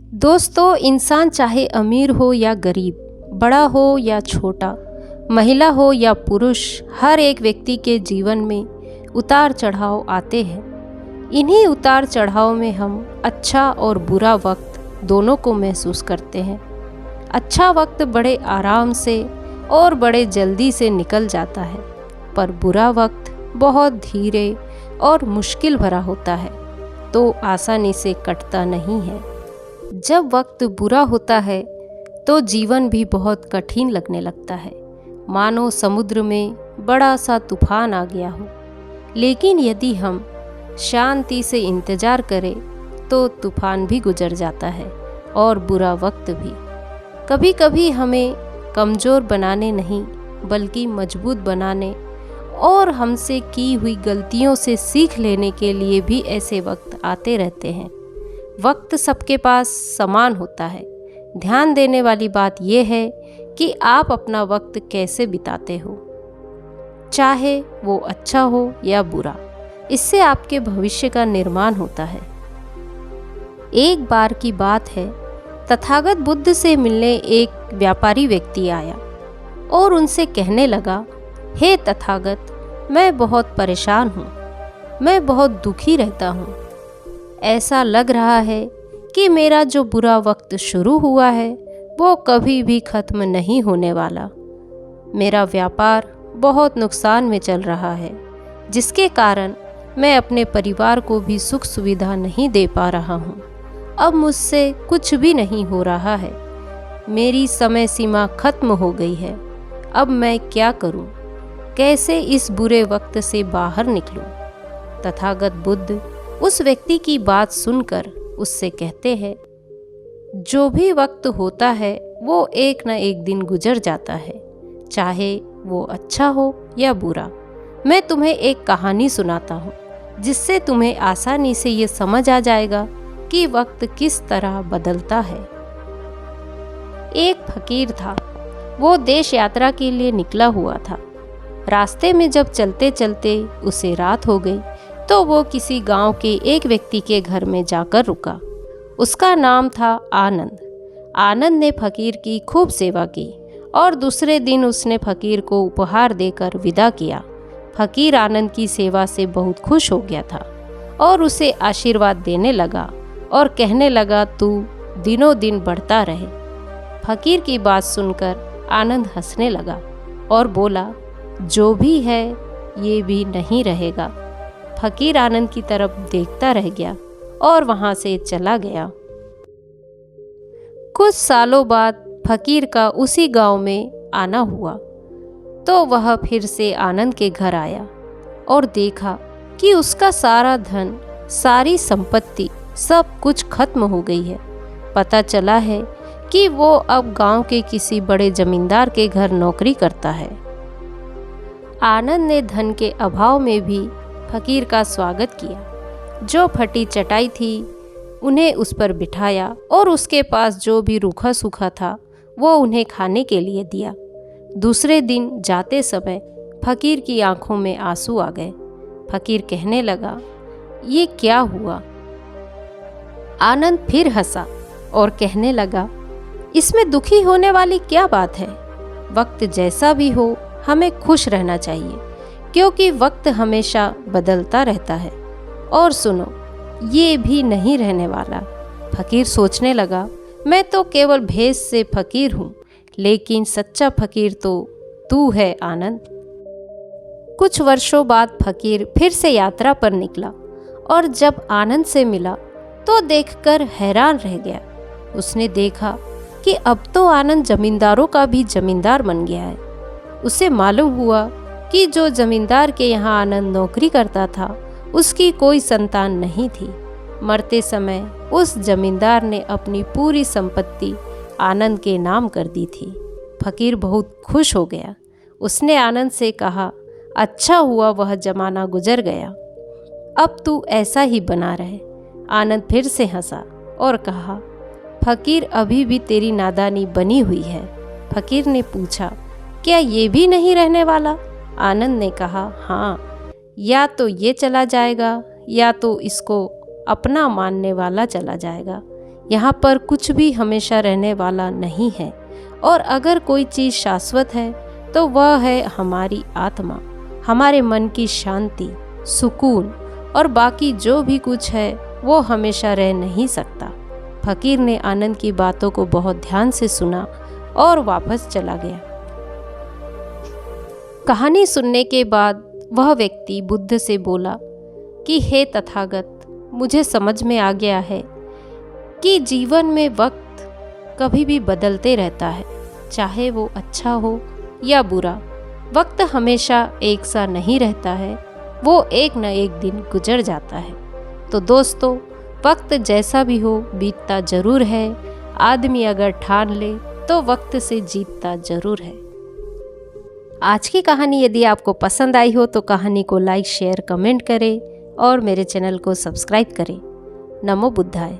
दोस्तों, इंसान चाहे अमीर हो या गरीब, बड़ा हो या छोटा, महिला हो या पुरुष, हर एक व्यक्ति के जीवन में उतार चढ़ाव आते हैं। इन्हीं उतार चढ़ाव में हम अच्छा और बुरा वक्त दोनों को महसूस करते हैं। अच्छा वक्त बड़े आराम से और बड़े जल्दी से निकल जाता है, पर बुरा वक्त बहुत धीरे और मुश्किल भरा होता है, तो आसानी से कटता नहीं है। जब वक्त बुरा होता है तो जीवन भी बहुत कठिन लगने लगता है, मानो समुद्र में बड़ा सा तूफान आ गया हो। लेकिन यदि हम शांति से इंतज़ार करें तो तूफान भी गुजर जाता है और बुरा वक्त भी। कभी कभी हमें कमज़ोर बनाने नहीं बल्कि मजबूत बनाने और हमसे की हुई गलतियों से सीख लेने के लिए भी ऐसे वक्त आते रहते हैं। वक्त सबके पास समान होता है। ध्यान देने वाली बात यह है कि आप अपना वक्त कैसे बिताते हो, चाहे वो अच्छा हो या बुरा। इससे आपके भविष्य का निर्माण होता है। एक बार की बात है, तथागत बुद्ध से मिलने एक व्यापारी व्यक्ति आया और उनसे कहने लगा, हे तथागत, मैं बहुत परेशान हूँ, मैं बहुत दुखी रहता हूँ। ऐसा लग रहा है कि मेरा जो बुरा वक्त शुरू हुआ है वो कभी भी ख़त्म नहीं होने वाला। मेरा व्यापार बहुत नुकसान में चल रहा है, जिसके कारण मैं अपने परिवार को भी सुख सुविधा नहीं दे पा रहा हूँ। अब मुझसे कुछ भी नहीं हो रहा है। मेरी समय सीमा ख़त्म हो गई है। अब मैं क्या करूँ? कैसे इस बुरे वक्त से बाहर निकलूँ? तथागत बुद्ध उस व्यक्ति की बात सुनकर उससे कहते हैं, जो भी वक्त होता है वो एक न एक दिन गुजर जाता है, चाहे वो अच्छा हो या बुरा। मैं तुम्हें एक कहानी सुनाता हूँ, जिससे तुम्हें आसानी से ये समझ आ जाएगा कि वक्त किस तरह बदलता है। एक फकीर था। वो देश यात्रा के लिए निकला हुआ था। रास्ते में जब चलते चलते उसे रात हो गई तो वो किसी गांव के एक व्यक्ति के घर में जाकर रुका। उसका नाम था आनंद। आनंद ने फकीर की खूब सेवा की और दूसरे दिन उसने फकीर को उपहार देकर विदा किया। फकीर आनंद की सेवा से बहुत खुश हो गया था और उसे आशीर्वाद देने लगा और कहने लगा, तू दिनों दिन बढ़ता रहे। फकीर की बात सुनकर आनंद हंसने लगा और बोला, जो भी है ये भी नहीं रहेगा। फकीर आनंद की तरफ देखता रह गया और वहां से चला गया। कुछ सालों बाद फकीर का उसी गांव में आना हुआ तो वह फिर से आनंद के घर आया और देखा कि उसका सारा धन, सारी संपत्ति, सब कुछ खत्म हो गई है। पता चला है कि वो अब गांव के किसी बड़े जमींदार के घर नौकरी करता है। आनंद ने धन के अभाव में भी फकीर का स्वागत किया। जो फटी चटाई थी उन्हें उस पर बिठाया और उसके पास जो भी रूखा सूखा था वो उन्हें खाने के लिए दिया। दूसरे दिन जाते समय फकीर की आंखों में आंसू आ गए। फकीर कहने लगा, ये क्या हुआ? आनंद फिर हंसा और कहने लगा, इसमें दुखी होने वाली क्या बात है? वक्त जैसा भी हो हमें खुश रहना चाहिए, क्योंकि वक्त हमेशा बदलता रहता है। और सुनो, ये भी नहीं रहने वाला। फकीर सोचने लगा, मैं तो केवल भेष से फकीर हूँ, लेकिन सच्चा फकीर तो तू है आनंद। कुछ वर्षों बाद फकीर फिर से यात्रा पर निकला और जब आनंद से मिला तो देखकर हैरान रह गया। उसने देखा कि अब तो आनंद जमींदारों का भी जमींदार बन गया है। उसे मालूम हुआ कि जो जमींदार के यहाँ आनंद नौकरी करता था उसकी कोई संतान नहीं थी। मरते समय उस जमींदार ने अपनी पूरी संपत्ति आनंद के नाम कर दी थी। फकीर बहुत खुश हो गया। उसने आनंद से कहा, अच्छा हुआ वह जमाना गुजर गया, अब तू ऐसा ही बना रहे। आनंद फिर से हंसा और कहा, फकीर अभी भी तेरी नादानी बनी हुई है। फकीर ने पूछा, क्या ये भी नहीं रहने वाला? आनंद ने कहा, हाँ, या तो ये चला जाएगा या तो इसको अपना मानने वाला चला जाएगा। यहाँ पर कुछ भी हमेशा रहने वाला नहीं है, और अगर कोई चीज़ शाश्वत है तो वह है हमारी आत्मा, हमारे मन की शांति, सुकून, और बाकी जो भी कुछ है वो हमेशा रह नहीं सकता। फकीर ने आनंद की बातों को बहुत ध्यान से सुना और वापस चला गया। कहानी सुनने के बाद वह व्यक्ति बुद्ध से बोला कि हे तथागत, मुझे समझ में आ गया है कि जीवन में वक्त कभी भी बदलते रहता है, चाहे वो अच्छा हो या बुरा। वक्त हमेशा एक सा नहीं रहता है, वो एक न एक दिन गुजर जाता है। तो दोस्तों, वक्त जैसा भी हो बीतता जरूर है। आदमी अगर ठान ले तो वक्त से जीतता जरूर है। आज की कहानी यदि आपको पसंद आई हो तो कहानी को लाइक, शेयर, कमेंट करें और मेरे चैनल को सब्सक्राइब करें। नमो बुद्धाय।